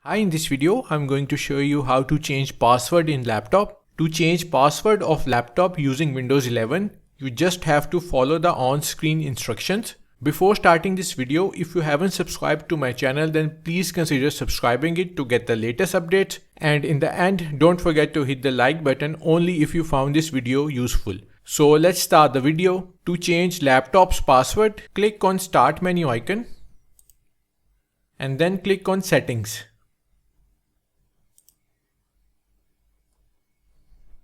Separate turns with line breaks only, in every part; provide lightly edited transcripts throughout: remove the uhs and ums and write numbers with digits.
Hi, in this video, I'm going to show you how to change password in laptop. To change password of laptop using Windows 11, you just have to follow the on-screen instructions. Before starting this video, if you haven't subscribed to my channel, then please consider subscribing it to get the latest updates. And in the end, don't forget to hit the like button only if you found this video useful. So let's start the video. To change laptop's password, click on Start menu icon and then click on Settings.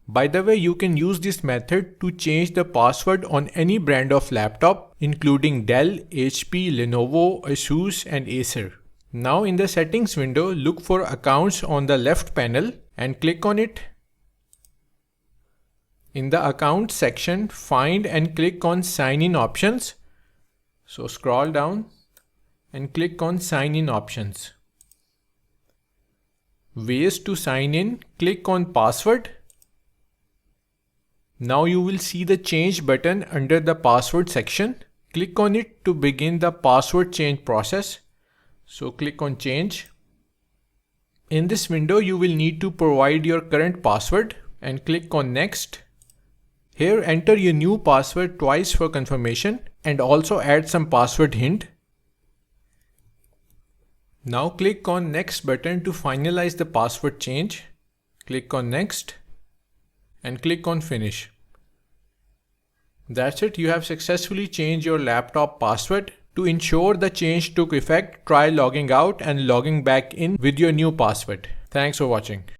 By the way, you can use this method to change the password on any brand of laptop, including Dell, HP, Lenovo, Asus and Acer. Now in the settings window, look for accounts on the left panel and click on it. In the account section, find and click on sign in options. So scroll down and click on sign in options. Ways to sign in, click on password. Now you will see the change button under the password section. Click on it to begin the password change process. So click on change. In this window, you will need to provide your current password and click on next. Here enter your new password twice for confirmation and also add some password hint. Now click on next button to finalize the password change. Click on next and click on finish. That's it, you have successfully changed your laptop password. To ensure the change took effect, try logging out and logging back in with your new password. Thanks for watching.